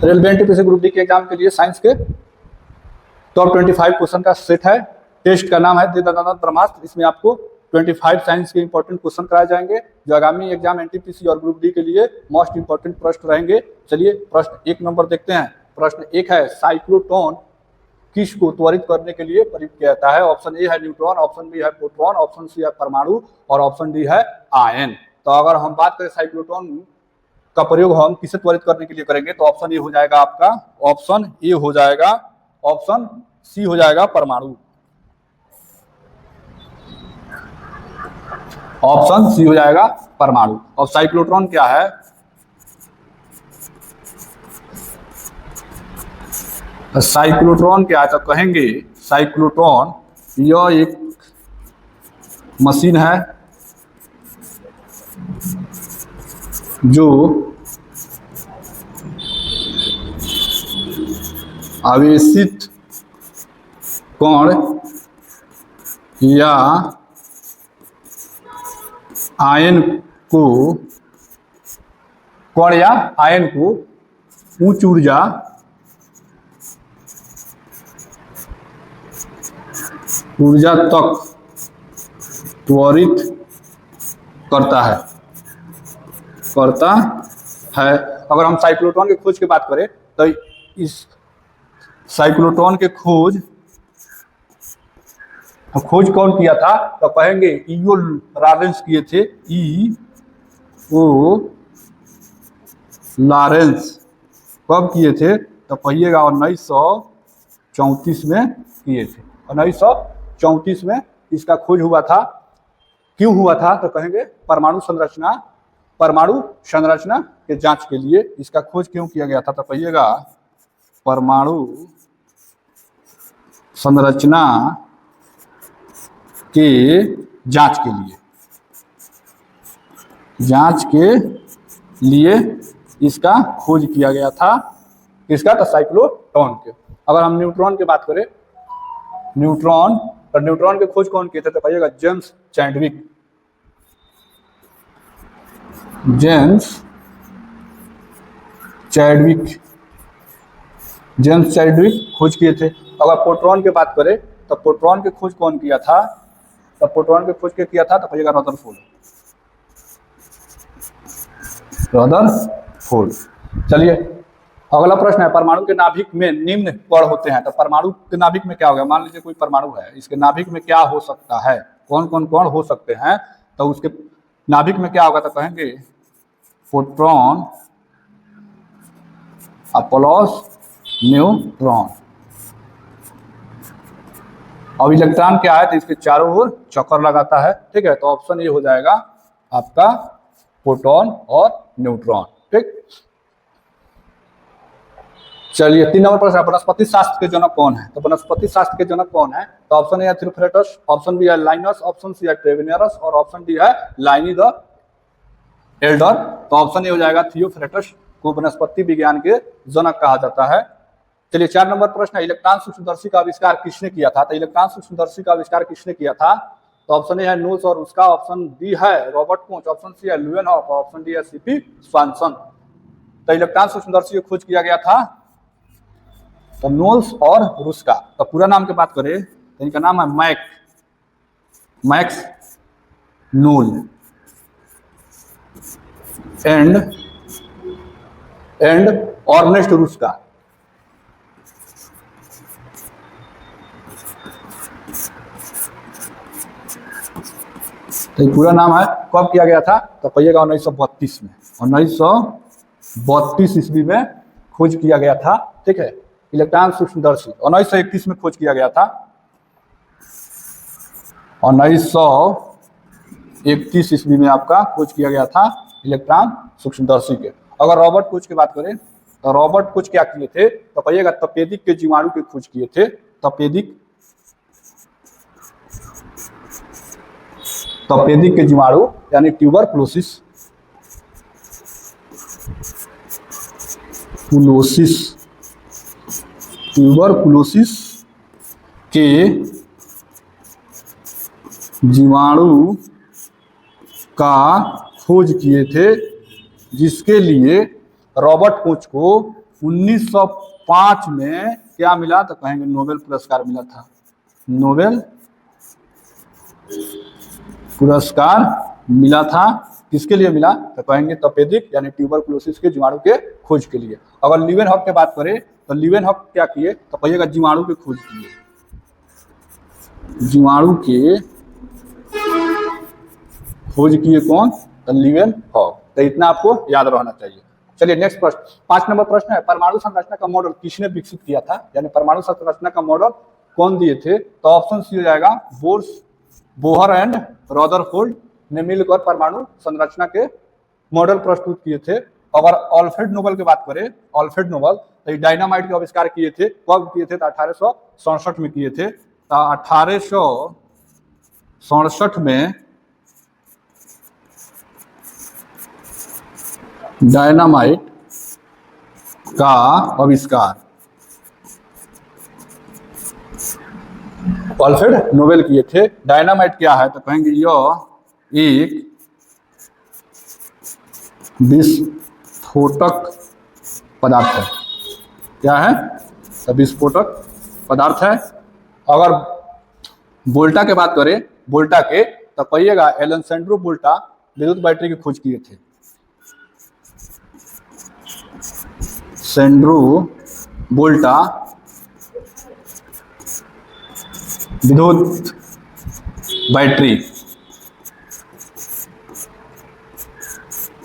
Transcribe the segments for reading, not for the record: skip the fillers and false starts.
Railway NTPC group D के exam के लिए साइंस के टॉप 25 क्वेश्चन का सेट है। टेस्ट का नाम है दीनदयाल ब्रह्मास्त्र। इसमें आपको 25 साइंस के इंपॉर्टेंट क्वेश्चन कराए जाएंगे जो आगामी एग्जाम एनटीपीसी और ग्रुप डी के लिए मोस्ट इंपॉर्टेंट प्रश्न रहेंगे। चलिए प्रश्न 1 नंबर देखते हैं। प्रश्न 1 है साइक्लोट्रॉन किस को त्वरित करने के लिए प्रयुक्त किया जाता है? ऑप्शन ए है न्यूट्रॉन, ऑप्शन बी है प्रोटॉन, ऑप्शन सी है परमाणु और ऑप्शन डी है आयन। तो अगर हम बात करें साइक्लोट्रॉन का प्रयोग हम किसे त्वरित करने के लिए करेंगे तो ऑप्शन ए हो जाएगा आपका, ऑप्शन ए हो जाएगा, ऑप्शन सी हो जाएगा परमाणु, ऑप्शन सी हो जाएगा परमाणु। और साइक्लोट्रॉन क्या है? साइक्लोट्रॉन क्या है तो कहेंगे साइक्लोट्रॉन यह एक मशीन है जो आवेशित कण या आयन को उच्च ऊर्जा तक त्वरित करता है। अगर हम साइक्लोट्रॉन की खोज की बात करें तो इस साइक्लोट्रॉन के खोज कौन किया था तो कहेंगे ईओ लॉरेंस किए थे। ईओ लॉरेंस कब किए थे तो कहिएगा 1934 में किए थे। 1934 में इसका खोज हुआ था। क्यों हुआ था तो कहेंगे परमाणु संरचना के जांच के लिए इसका खोज क्यों किया गया था तो कहिएगा परमाणु संरचना के जांच के लिए इसका खोज किया गया था। किसका? तो साइक्लोट्रॉन के। अगर हम न्यूट्रॉन की बात करें, न्यूट्रॉन के खोज कौन किए थे तो कहिएगा जेम्स चैडविक खोज किए थे। अगर प्रोटॉन की बात करें तो प्रोटॉन की खोज कौन किया था तो प्रोटॉन की खोज किया था तो कहिएगा रदरफोर्ड। चलिए अगला प्रश्न है परमाणु के नाभिक में निम्न कण होते हैं। तो परमाणु के नाभिक में क्या होगा? मान लीजिए कोई परमाणु है, इसके नाभिक में क्या हो सकता है? कौन कौन कण हो सकते हैं तो उसके नाभिक में क्या होगा तो कहेंगे प्रोटॉन प्लस न्यूट्रॉन। अब इलेक्ट्रॉन क्या है तो इसके चारों ओर चक्कर लगाता है। ठीक है, तो ऑप्शन ए हो जाएगा आपका प्रोटॉन और न्यूट्रॉन। ठीक, चलिए 3 नंबर प्रश्न, वनस्पति शास्त्र के जनक कौन है? तो वनस्पति शास्त्र के जनक कौन है तो ऑप्शन ए है थ्योफ्रेटस, ऑप्शन बी है लाइनस, ऑप्शन सी है ट्रेवेनियरस और ऑप्शन डी है लाइनी द एल्डर। तो ऑप्शन ए हो जाएगा थ्योफ्रेटस को वनस्पति विज्ञान के जनक कहा जाता है। चलिए 4 नंबर प्रश्न है इलेक्ट्रॉन सूक्ष्मदर्शी का आविष्कार किसने किया था? तो इलेक्ट्रॉन सूक्ष्मदर्शी का आविष्कार किसने किया था तो ऑप्शन ए है नोल्स और उसका, ऑप्शन बी है रॉबर्ट कोच, ऑप्शन सी है ल्यूवेनहॉफ, ऑप्शन डी है सीपी स्वानसन। तो इलेक्ट्रॉन सूक्ष्मदर्शी को खोज किया गया था तो नोल्स और रुस्का। तो पूरा नाम की बात करें तो इनका नाम है मैक्स नोल एंड ऑर्नेस्ट रुस्का। तो पूरा नाम है, कब किया गया था तो कहिएगा 1932 में। 1932 ईस्वी में खोज किया गया था। ठीक है, इलेक्ट्रॉन सूक्ष्मदर्शी 1931 में खोज किया गया था। 1931 ईस्वी में आपका खोज किया गया था इलेक्ट्रॉन सूक्ष्मदर्शी के। अगर रॉबर्ट कोच की बात करें तो रॉबर्ट कोच क्या किए थे तो कहिएगा तपेदिक के जीवाणु की खोज किए थे। तपेदिक के जीवाणु यानी ट्यूबरकुलोसिस के जीवाणु का खोज किए थे, जिसके लिए रॉबर्ट कोच को 1905 में क्या मिला, तो कहेंगे नोबेल पुरस्कार मिला था। नोबेल पुरस्कार मिला था, किसके लिए मिला, तो कहेंगे तपेदिक यानी ट्यूबरकुलोसिस के जीवाणु के खोज के लिए। अगर लीवेनहॉक की बात करें तो लीवेनहॉक क्या किए, तो कहिएगा जीवाणु की खोज किए, जीवाणु के खोज किए कौन, तो लीवेनहॉक। तो इतना आपको याद रहना चाहिए। चलिए नेक्स्ट प्रश्न, 5 नंबर प्रश्न है, परमाणु संरचना का मॉडल किसने विकसित किया था, यानी परमाणु संरचना का मॉडल कौन दिए थे, तो ऑप्शन सी हो जाएगा बोहर एंड रदरफोर्ड ने मिलकर परमाणु संरचना के मॉडल प्रस्तुत किए थे। अगर अल्फ्रेड नोबेल की बात करें, अल्फ्रेड नोबेल तो डायनामाइट के आविष्कार किए थे, कब किए थे, तो 1867 में किए थे। तो 1867 में डायनामाइट का आविष्कार अल्फ्रेड नोबेल किए थे। डायनामाइट क्या है, तो कहेंगे यह एक विस्फोटक पदार्थ है। क्या है, तो विस्फोटक पदार्थ है। अगर वोल्टा की बात करें, वोल्टा के, तो कहिएगा एलेक्जेंड्रो वोल्टा विद्युत बैटरी की खोज किए थे। सेंड्रो वोल्टा विद्युत बैटरी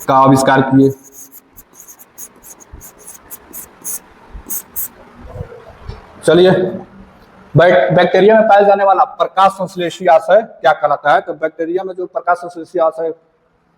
का आविष्कार किए। चलिए, बैक्टीरिया में पाया जाने वाला प्रकाश संश्लेषी आशय क्या कहलाता है, तो बैक्टीरिया में जो प्रकाश संश्लेषी आशय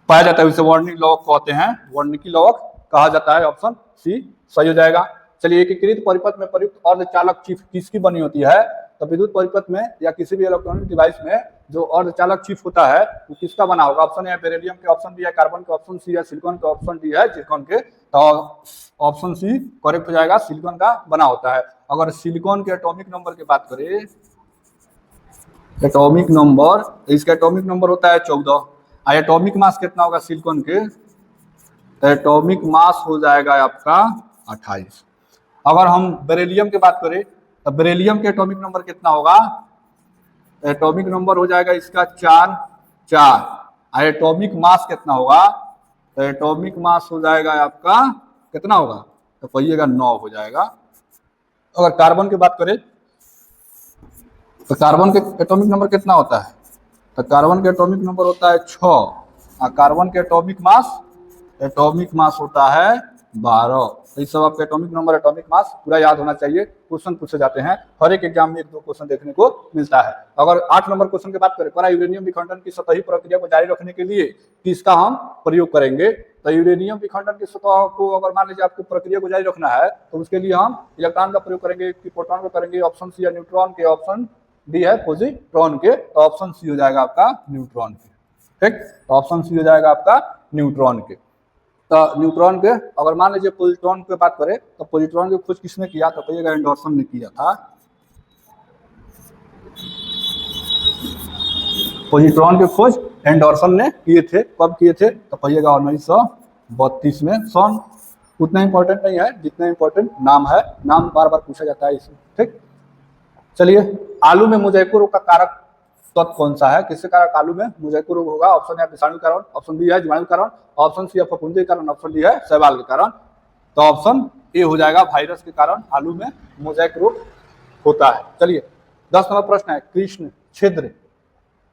पाया जाता है उसे वर्निक लवक कहते हैं, वर्निकी लवक कहा जाता है। ऑप्शन सी सही हो जाएगा। चलिए, एकीकृत परिपथ में प्रयुक्त अर्धचालक चिप किसकी बनी होती है, तो विद्युत परिपथ में या किसी भी इलेक्ट्रॉनिक डिवाइस में जो अर्धचालक चिप होता है वो किसका बना होगा, ऑप्शन ए बेरिलियम के, ऑप्शन बी है कार्बन के, ऑप्शन सी है सिलिकॉन के, ऑप्शन डी है जिरकॉन के। तो ऑप्शन सी करेक्ट हो जाएगा, सिलिकॉन का बना होता है। अगर सिलिकॉन के एटॉमिक नंबर की बात करें, एटॉमिक नंबर, इसका एटॉमिक नंबर होता है 14। एटॉमिक मास कितना होगा सिलिकॉन के, एटॉमिक मास हो जाएगा आपका 28। अगर हम बेरिलियम की बात करें तो बेरिलियम के एटॉमिक नंबर कितना होगा, एटॉमिक नंबर हो जाएगा इसका 4। एटॉमिक मास कितना होगा, तो एटॉमिक मास हो जाएगा आपका कितना होगा, तो कहिएगा 9 हो जाएगा। अगर कार्बन की बात करें तो कार्बन के एटॉमिक नंबर कितना होता है, तो कार्बन के एटॉमिक नंबर होता है 6 और कार्बन के एटॉमिक मास होता है 12। तो इस सब आपके एटॉमिक नंबर, एटॉमिक मास पूरा याद होना चाहिए। क्वेश्चन पूछे जाते हैं, हर एक एग्जाम में 1-2 क्वेश्चन देखने को मिलता है। अगर 8 नंबर क्वेश्चन की बात करें, para यूरेनियम विखंडन की सतही प्रक्रिया को जारी रखने के लिए किसका हम प्रयोग करेंगे, तो यूरेनियम विखंडन की सतह को अगर मान लीजिए आपको प्रक्रिया को जारी रखना है तो उसके लिए हम इलेक्ट्रॉन का प्रयोग करेंगे कि प्रोटॉन को करेंगे, ऑप्शन सी है न्यूट्रॉन के, ऑप्शन डी है पॉजिट्रॉन के, तो ऑप्शन सी हो जाएगा आपका न्यूट्रॉन के। ठीक, तो ऑप्शन सी हो जाएगा आपका न्यूट्रॉन के। तो न्यूट्रॉन के अगर मान लीजिए पॉजिट्रॉन की बात करें तो पॉजिट्रॉन की खोज किसने किया, तो कहिएगा एंडरसन ने किया था। पॉजिट्रॉन की खोज एंडरसन ने किए थे, कब किए थे, तो कहिएगा 1932 में। सन उतना इंपॉर्टेंट नहीं है जितना इंपॉर्टेंट नाम है, नाम बार बार पूछा जाता है इसमें। ठीक, चलिए, आलू में मोज़ेको रोग का कारक तत्व कौन सा है, किसके कारक आलू में मोज़ेको रोग होगा, ऑप्शन है विषाणु कारण, ऑप्शन बी है जीवाणु कारण, ऑप्शन सी है फफूंदी कारण, ऑप्शन डी है शैवाल के कारण। तो ऑप्शन ए हो जाएगा, वायरस के कारण आलू में मोज़ेको रोग होता है। चलिए, 10 नंबर प्रश्न है, कृष्ण छिद्र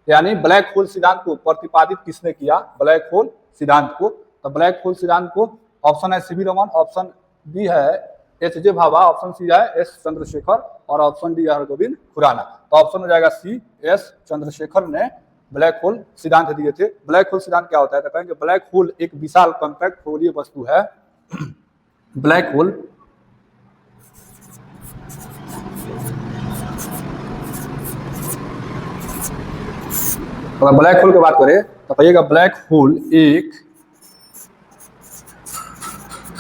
यानी ब्लैक होल सिद्धांत को प्रतिपादित किसने किया, ब्लैक होल सिद्धांत को, तो ब्लैक होल सिद्धांत को ऑप्शन है सीवी रमन, ऑप्शन बी है एच.जे. भाभा, ऑप्शन सी है एस चंद्रशेखर और ऑप्शन डी है हरगोविंद खुराना। तो ऑप्शन हो जाएगा सी, एस चंद्रशेखर ने ब्लैक होल सिद्धांत दिए थे। ब्लैक होल सिद्धांत क्या होता है, तो कहेंगे ब्लैक होल एक विशाल कॉम्पैक्ट खगोलीय वस्तु है। ब्लैक होल अगर ब्लैक होल की बात करें तो कहिएगा ब्लैक होल एक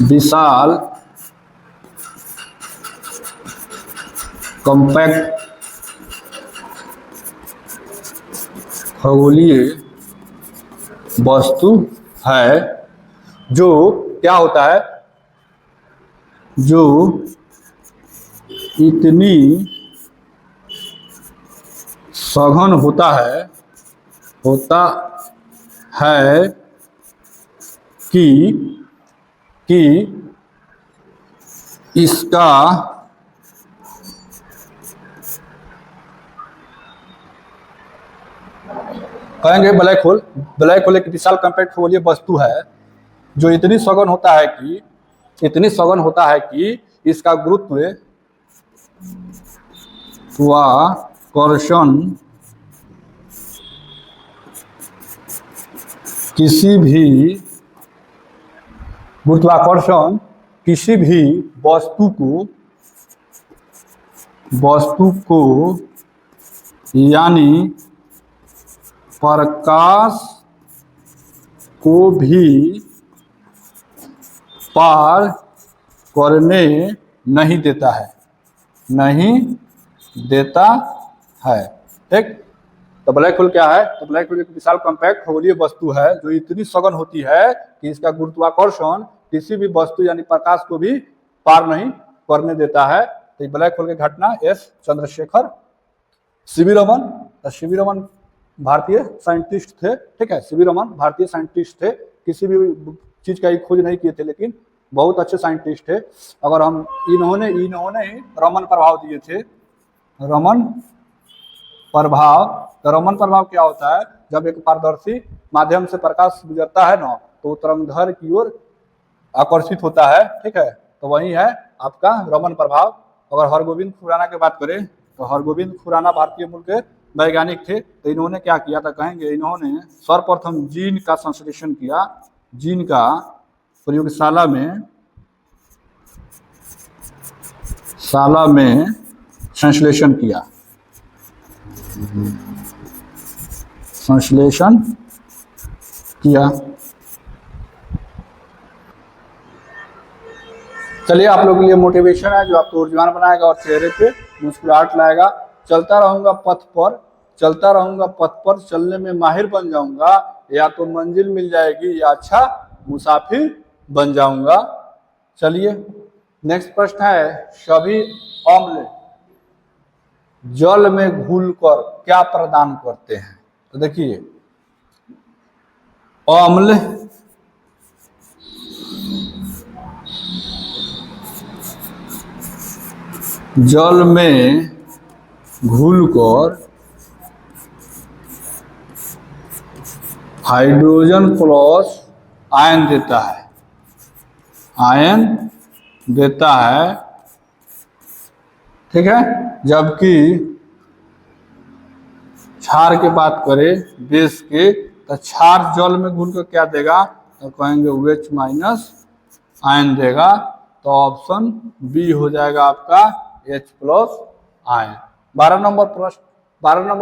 विशाल कॉम्पैक्ट खगोलीय वस्तु है जो क्या होता है, जो इतनी सघन होता है कि इसका कहेंगे ब्लैक होल एक विशाल कॉम्पैक्ट खगोलीय वस्तु है जो इतनी सघन होता है कि इसका गुरुत्वाकर्षण किसी भी वस्तु को यानी प्रकाश को भी पार करने नहीं देता है। ठीक, तो ब्लैक होल क्या है? तो ब्लैक होल एक विशाल कॉम्पैक्ट खगोलीय वस्तु है जो इतनी सघन होती है कि इसका गुरुत्वाकर्षण किसी भी वस्तु यानी प्रकाश को भी पार नहीं करने देता है। तो ब्लैक होल की घटना एस चंद्रशेखर सीवी रमन भारतीय साइंटिस्ट थे। ठीक है, सीवी रमन भारतीय साइंटिस्ट थे, किसी भी चीज का खोज नहीं किए थे लेकिन बहुत अच्छे साइंटिस्ट थे। अगर हम इन्होंने रमन प्रभाव दिए थे। रमन प्रभाव क्या होता है? जब एक पारदर्शी माध्यम से प्रकाश गुजरता है ना तो तरंगधर की ओर आकर्षित होता है। ठीक है, तो वही है आपका रमन प्रभाव। अगर हरगोविंद खुराना की बात करें तो हरगोविंद खुराना भारतीय मूल के वैज्ञानिक थे। तो इन्होंने क्या किया था? कहेंगे इन्होंने सर्वप्रथम जीन का संश्लेषण किया। जीन का प्रयोगशाला में संश्लेषण किया। चलिए, आप लोगों के लिए मोटिवेशन है जो आपको ऊर्जावान बनाएगा और चेहरे पे मुस्कुराहट लाएगा। चलता रहूंगा पथ पर चलने में माहिर बन जाऊंगा, या तो मंजिल मिल जाएगी या अच्छा मुसाफिर बन जाऊंगा। चलिए, नेक्स्ट प्रश्न है, सभी अम्ल जल में घुलकर क्या प्रदान करते हैं? तो देखिए, अम्ल जल में घुलकर हाइड्रोजन प्लस आयन देता है। ठीक है, जबकि क्षार की बात करें बेस के, तो क्षार जल में घुलकर क्या देगा? तो कहेंगे OH माइनस आयन देगा। तो ऑप्शन बी हो जाएगा आपका H प्लस आयन। 12 नंबर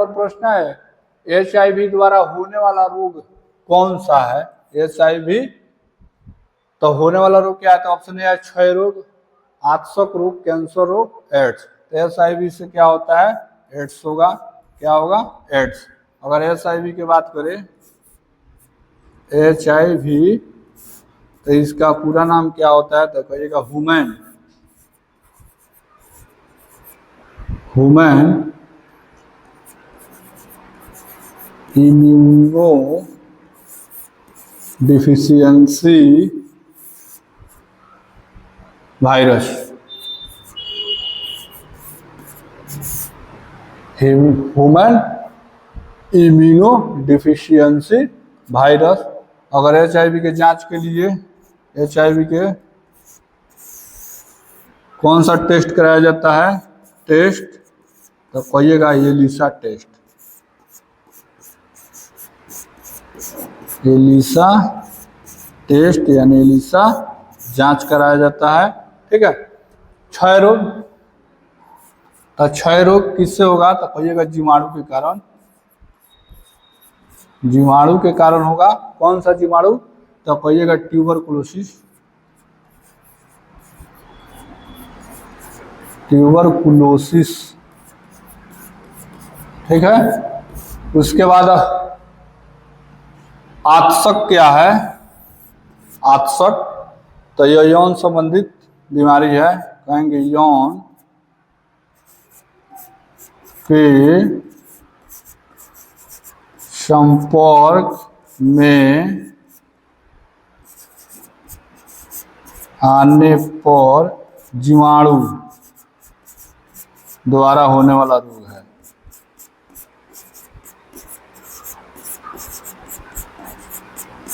प्रश्न है, HIV द्वारा होने वाला रोग कौन सा है? HIV तो होने वाला रोग क्या है? तो ऑप्शन ए है क्षय रोग, आंतक रोग, कैंसर रोग, एड्स। तो HIV से क्या होता है? एड्स होगा। क्या होगा? एड्स। अगर HIV की बात करें, HIV तो इसका पूरा नाम क्या होता है? तो कहिएगा human immuno deficiency virus. Human immuno deficiency virus. अगर HIV के जांच के लिए HIV के कौन सा टेस्ट कराया जाता है? तो कहिएगा एलिसा टेस्ट। एलिसा टेस्ट यानी एलिसा जांच कराया जाता है। ठीक है, क्षय रोग, तो क्षय रोग किससे होगा? तो कहिएगा जीवाणु के कारण। जीवाणु के कारण होगा। कौन सा जीवाणु? तो कहिएगा ट्यूबरकुलोसिस। ठीक है, उसके बाद आतशक क्या है? आतशक तो यौन संबंधित बीमारी है, कहेंगे यौन के संपर्क में आने पर जीवाणु द्वारा होने वाला रोग है।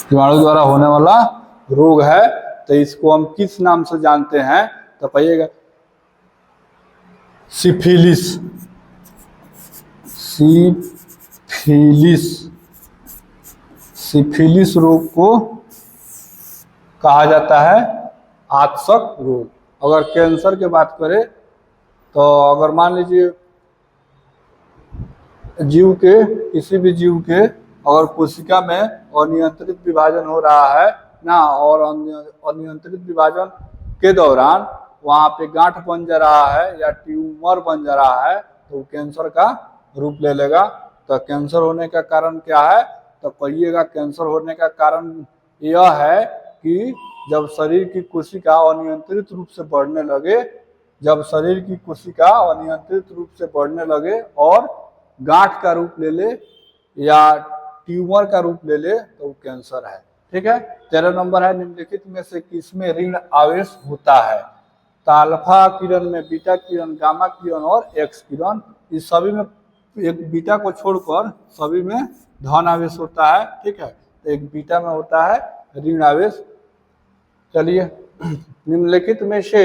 जीवाणु द्वारा होने वाला रोग है। तो इसको हम किस नाम से जानते हैं? तो कहिएगा सिफिलिस। सिफिलिस रोग को कहा जाता है आत्सक रोग। अगर कैंसर की बात करें तो अगर मान लीजिए जीव के, किसी भी जीव के अगर कोशिका में अनियंत्रित विभाजन हो रहा है ना, और अनियंत्रित विभाजन के दौरान वहां पे गांठ बन जा रहा है या ट्यूमर बन जा रहा है, तो कैंसर का रूप ले लेगा। तो कैंसर होने का कारण क्या है? तो कहिएगा कैंसर होने का कारण यह है कि जब शरीर की कोशिका अनियंत्रित रूप से बढ़ने लगे, जब शरीर की कोशिका अनियंत्रित रूप से बढ़ने लगे और गांठ का रूप ले ले या ट्यूमर का रूप ले ले, तो कैंसर है। ठीक है। 13 नंबर है, निम्नलिखित में से किसमें ऋण आवेश होता है? तो अल्फा किरण में बीटा किरण, गामा किरण और एक्स किरण, इस सभी में एक बीटा को छोड़कर सभी में धन आवेश होता है। ठीक है। तो एक बीटा में होता है ऋण आवेश। चलिए, निम्नलिखित में से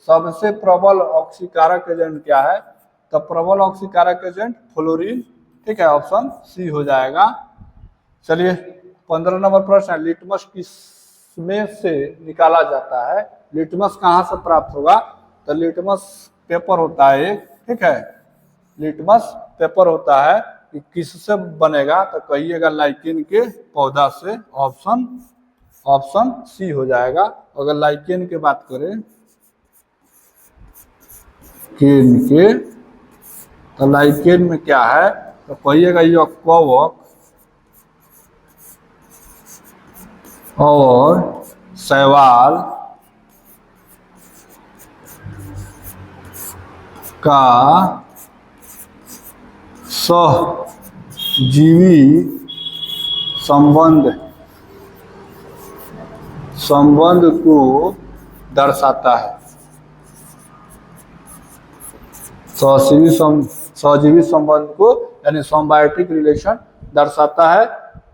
सबसे प्रबल ऑक्सीकारक एजेंट क्या है? तो प्रबल ऑक्सीकारक एजेंट फ्लोरीन। ठीक है, ऑप्शन सी हो जाएगा। चलिए, 15 नंबर प्रश्न है, लिटमस किसमें से निकाला जाता है? लिटमस कहाँ से प्राप्त होगा? तो लिटमस पेपर होता है। ठीक है, लिटमस पेपर होता है। कि किससे बनेगा? तो कहिएगा लाइकेन के पौधा से। ऑप्शन सी हो जाएगा। अगर लाइकेन की बात करें केन के, तो लाइकेन में क्या है? तो कहिएगा यह कवक और शैवाल का सहजीवी संबंध को दर्शाता है। सहजीवी संबंध को यानी सिम्बायोटिक रिलेशन दर्शाता है।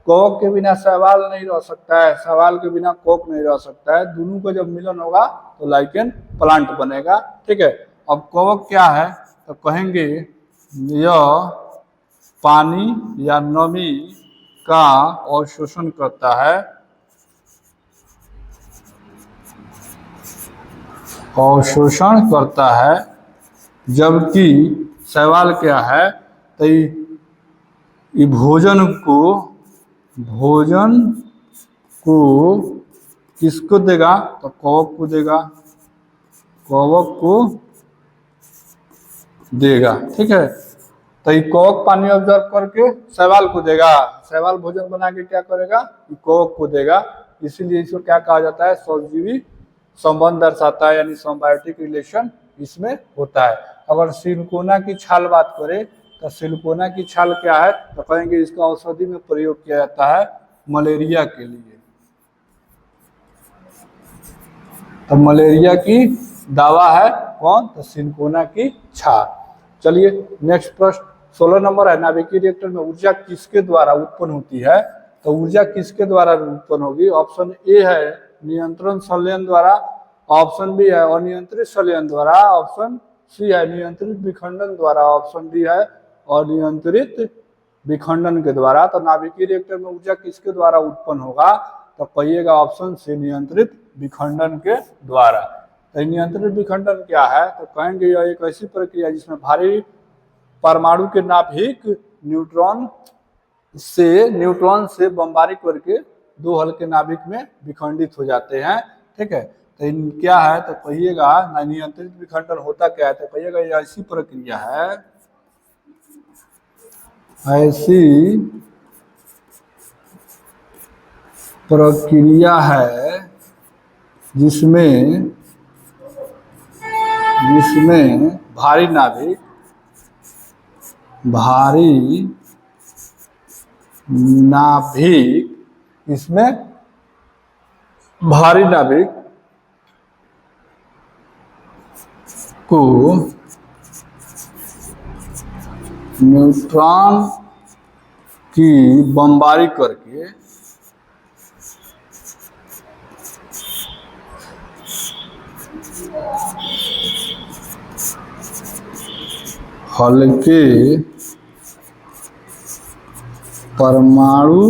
कवक के बिना शैवाल नहीं रह सकता है, शैवाल के बिना कवक नहीं रह सकता है। दोनों का जब मिलन होगा तो लाइकेन प्लांट बनेगा। ठीक है। अब कवक क्या है? तो कहेंगे यह पानी या नमी का अवशोषण करता है, जबकि शैवाल क्या है? तो ये भोजन को किसको देगा? तो कवक को देगा, ठीक है। तो ये कवक पानी ऑब्जर्व करके शैवाल को देगा, शैवाल भोजन बना के क्या करेगा? कवक को देगा। इसीलिए इसको क्या कहा जाता है? सहजीवी संबंध दर्शाता है, यानी सिम्बायोटिक रिलेशन इसमें होता है। अगर सिलिकोना की छाल बात करें तो सिलिकोना की छाल क्या है? तो कहेंगे इसका औषधि में प्रयोग किया जाता है मलेरिया के लिए। तो मलेरिया की दवा है कौन? तो सिलिकोना की छाल। चलिए, नेक्स्ट प्रश्न 16 नंबर है, नाभिकीय रिएक्टर में ऊर्जा किसके द्वारा उत्पन्न होती है? तो ऊर्जा किसके द्वारा उत्पन्न होगी? ऑप्शन ए है नियंत्रण संलयन द्वारा, ऑप्शन बी है अनियंत्रित संलयन द्वारा, ऑप्शन सी है नियंत्रित विखंडन द्वारा, ऑप्शन डी है अनियंत्रित विखंडन के द्वारा। तो नाभिकीय रिएक्टर में ऊर्जा किसके द्वारा उत्पन्न होगा? तो कहिएगा ऑप्शन सी नियंत्रित विखंडन के द्वारा। तो नियंत्रित विखंडन क्या है? तो कहेंगे यह एक ऐसी प्रक्रिया जिसमें भारी परमाणु के नाभिक न्यूट्रॉन से बमबारी करके दो हल्के नाभिक में विखंडित हो जाते हैं। ठीक है। तो क्या है? तो कहिएगा नियंत्रित विखंडन होता क्या है? तो कहिएगा ये ऐसी प्रक्रिया है जिसमें जिसमें भारी नाभिक इसमें भारी नाभिक को न्यूट्रॉन की बमबारी करके हल्के परमाणु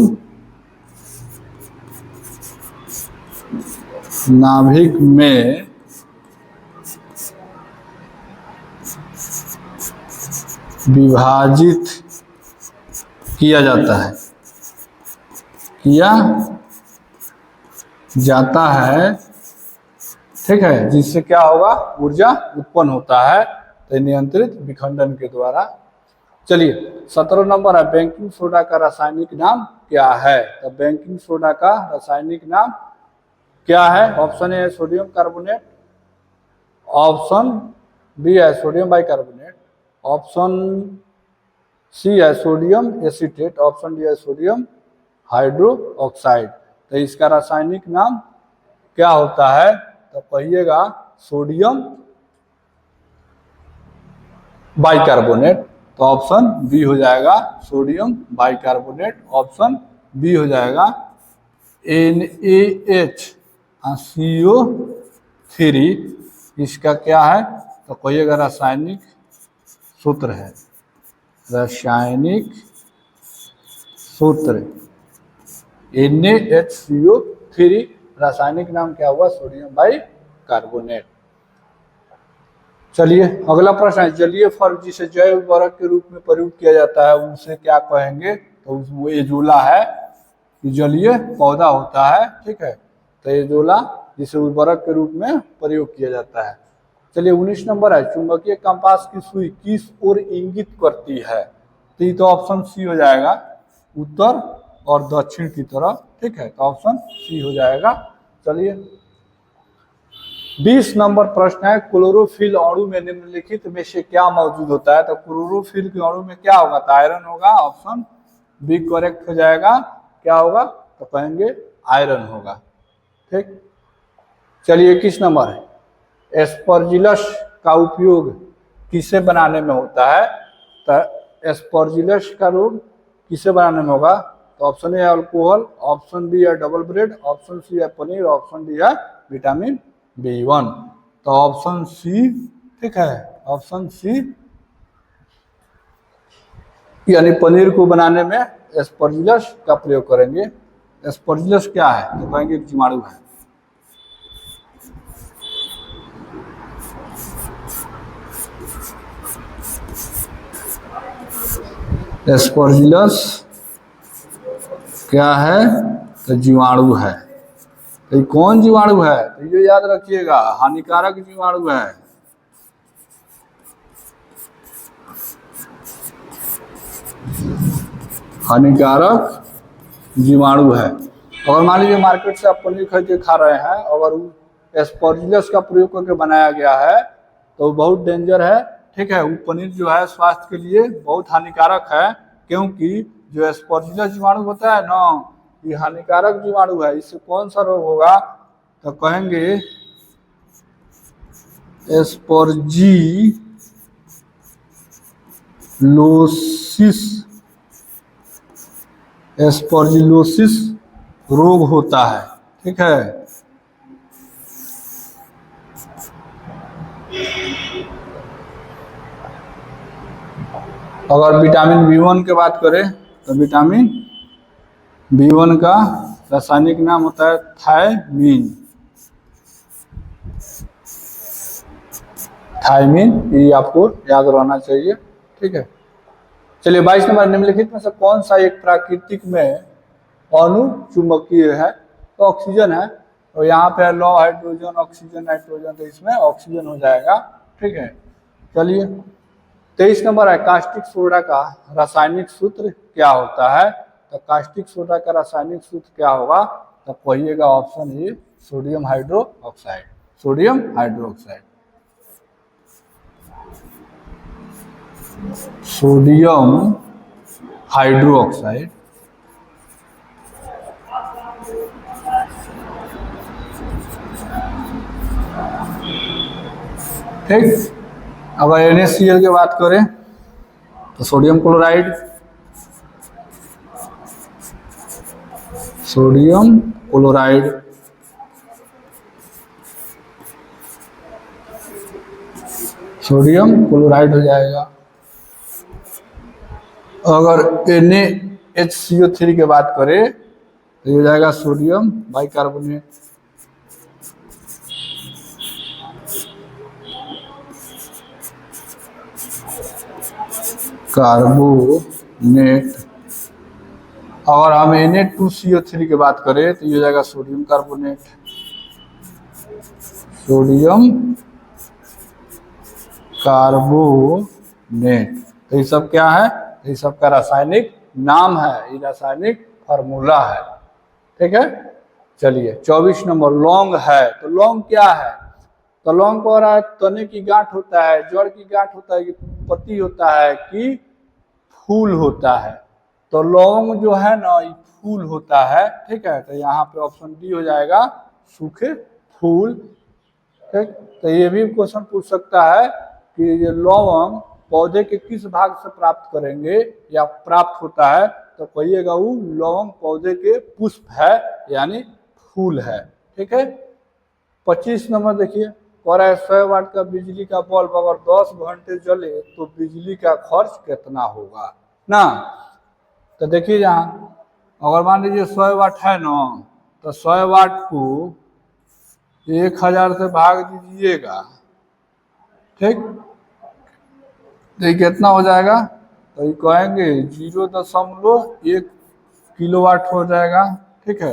नाभिक में विभाजित किया जाता है ठीक है, जिससे क्या होगा, ऊर्जा उत्पन्न होता है, तो नियंत्रित विखंडन के द्वारा। चलिए 17 नंबर है, बेकिंग सोडा का रासायनिक नाम क्या है? तो बेकिंग सोडा का रासायनिक नाम क्या है? ऑप्शन ए है सोडियम कार्बोनेट, ऑप्शन बी है सोडियम बाइकार्बोनेट, ऑप्शन सी है सोडियम एसीटेट, ऑप्शन डी है सोडियम हाइड्रो ऑक्साइड। तो इसका रासायनिक नाम क्या होता है? तो कहिएगा सोडियम बाइकार्बोनेट। तो ऑप्शन बी हो जाएगा सोडियम बाइकार्बोनेट, ऑप्शन बी हो जाएगा NaHCO3। इसका क्या है? तो कहिएगा रासायनिक सूत्र है, रासायनिक सूत्र NaHCO3 रासायनिक नाम क्या हुआ? Sodium bicarbonate. चलिए अगला प्रश्न है, जलीय फर्क जिसे जैव उर्वरक के रूप में प्रयोग किया जाता है उसे क्या कहेंगे? तो वो एजोला है, जलीय पौधा होता है, ठीक है। तो एजोला जिसे उर्वरक के रूप में प्रयोग किया जाता है। चलिए 19 नंबर है, चुंबकीय कंपास की सुई किस ओर इंगित करती है? तो ये तो ऑप्शन सी हो जाएगा, उत्तर और दक्षिण की तरफ, ठीक है। तो ऑप्शन सी हो जाएगा। चलिए 20 नंबर प्रश्न है, क्लोरोफिल अणु में निम्नलिखित में से क्या मौजूद होता है? तो क्लोरोफिल के अणु में क्या होगा? तो आयरन होगा, ऑप्शन बी करेक्ट हो जाएगा। क्या होगा? तो कहेंगे आयरन होगा, ठीक। चलिए 21 नंबर है, एस्परजिलस का उपयोग किसे बनाने में होता है? तो एस्परजिलस का रोग किसे बनाने में होगा? तो ऑप्शन ए है अल्कोहल, ऑप्शन बी है डबल ब्रेड, ऑप्शन सी है पनीर, ऑप्शन डी है विटामिन B1। तो ऑप्शन सी, ठीक है, ऑप्शन सी यानी पनीर को बनाने में एस्परजिलस का प्रयोग करेंगे। एस्परजिलस क्या है? तो कहेंगे जीवाणु है। एस्परजिलस क्या है? तो जीवाणु है। तो ये कौन जीवाणु है? तो ये याद रखिएगा, हानिकारक जीवाणु है। हानिकारक जीवाणु है। अगर मान लीजिए मार्केट से आप पनीर खरीद के खा रहे हैं, अगर एस्परजिलस का प्रयोग करके बनाया गया है तो बहुत डेंजर है, ठीक है। वो पनीर जो है स्वास्थ्य के लिए बहुत हानिकारक है, क्योंकि जो एस्परजिलस जीवाणु होता है ना, ये हानिकारक जीवाणु है। इससे कौन सा रोग होगा? तो कहेंगे एस्परजिलोसिस रोग होता है, ठीक है। अगर विटामिन B1 की बात करें तो विटामिन B1 का रासायनिक नाम होता है थायमीन। थायमीन, ये आपको याद रहना चाहिए, ठीक है। चलिए 22 नंबर, निम्नलिखित में से कौन सा एक प्राकृतिक में अणु चुंबकीय है? तो ऑक्सीजन है, और यहाँ पे लो हाइड्रोजन ऑक्सीजन नाइट्रोजन, तो इसमें ऑक्सीजन हो जाएगा, ठीक है। चलिए 23 नंबर है, कास्टिक सोडा का रासायनिक सूत्र क्या होता है? तो कास्टिक सोडा का रासायनिक सूत्र क्या होगा? तो कहिएगा option A sodium hydro oxide, sodium hydro oxide. Sodium hydroxide, ठीक। अगर NaCl की बात करें तो sodium chloride, sodium chloride, sodium chloride हो जाएगा। अगर NaHCO3 की बात करें तो ये हो जाएगा सोडियम बाइकार्बोनेट, कार्बोनेट। और हम Na2CO3 की बात करें तो ये हो जाएगा सोडियम कार्बोनेट, सोडियम कार्बोनेट। तो ये सब क्या है? ये सब का रासायनिक नाम है, ये रासायनिक फार्मूला है, ठीक है। चलिए 24 नंबर लौंग है। तो लौंग क्या है? तो लौंग को रहा है तने की गांठ होता है, जड़ की गांठ होता है, कि पत्ती होता है कि फूल होता है। तो लौंग जो है ना ये फूल होता है, ठीक है। तो यहाँ पे ऑप्शन डी हो जाएगा सूखे फूल, ठीक। तो ये भी क्वेश्चन पूछ सकता है कि ये लौंग पौधे के किस भाग से प्राप्त करेंगे या प्राप्त होता है, तो कहिएगा वो लौंग पौधे के पुष्प है यानी फूल है, ठीक है। 25 नंबर देखिए, कह रहा है 100 वाट का बिजली का बल्ब अगर 10 घंटे जले तो बिजली का खर्च कितना होगा ना। तो देखिए यहाँ अगर मान लीजिए 100 वाट है ना, तो 100 वाट को 1000 से भाग दीजिएगा, ठीक। तो ये कितना हो जाएगा? तो ये कहेंगे 0.1 किलोवाट हो जाएगा, ठीक है।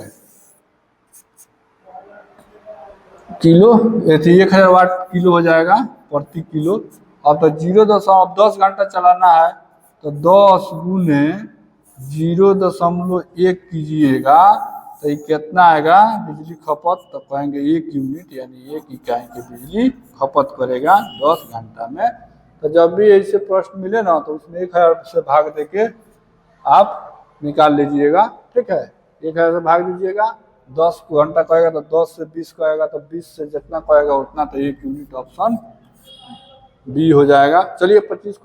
किलो 1000 वाट किलो हो जाएगा प्रति किलो। अब तो 0.10 घंटा चलाना है तो 10 गुने 0.1 कीजिएगा तो ये कितना आएगा बिजली खपत? तो कहेंगे 1 यूनिट यानी 1 इकाई की बिजली खपत करेगा 10 घंटा में। तो जब भी ऐसे प्रश्न मिले ना तो उसमें 1000 से भाग देके आप निकाल लीजिएगा, ठीक है। 1000 से भाग दीजिएगा, 10 घंटा कहेगा तो 10 से 20 कहेगा तो 20 से जितना कहेगा उतना, तो 1 यूनिट ऑप्शन बी हो जाएगा। चलिए 25 को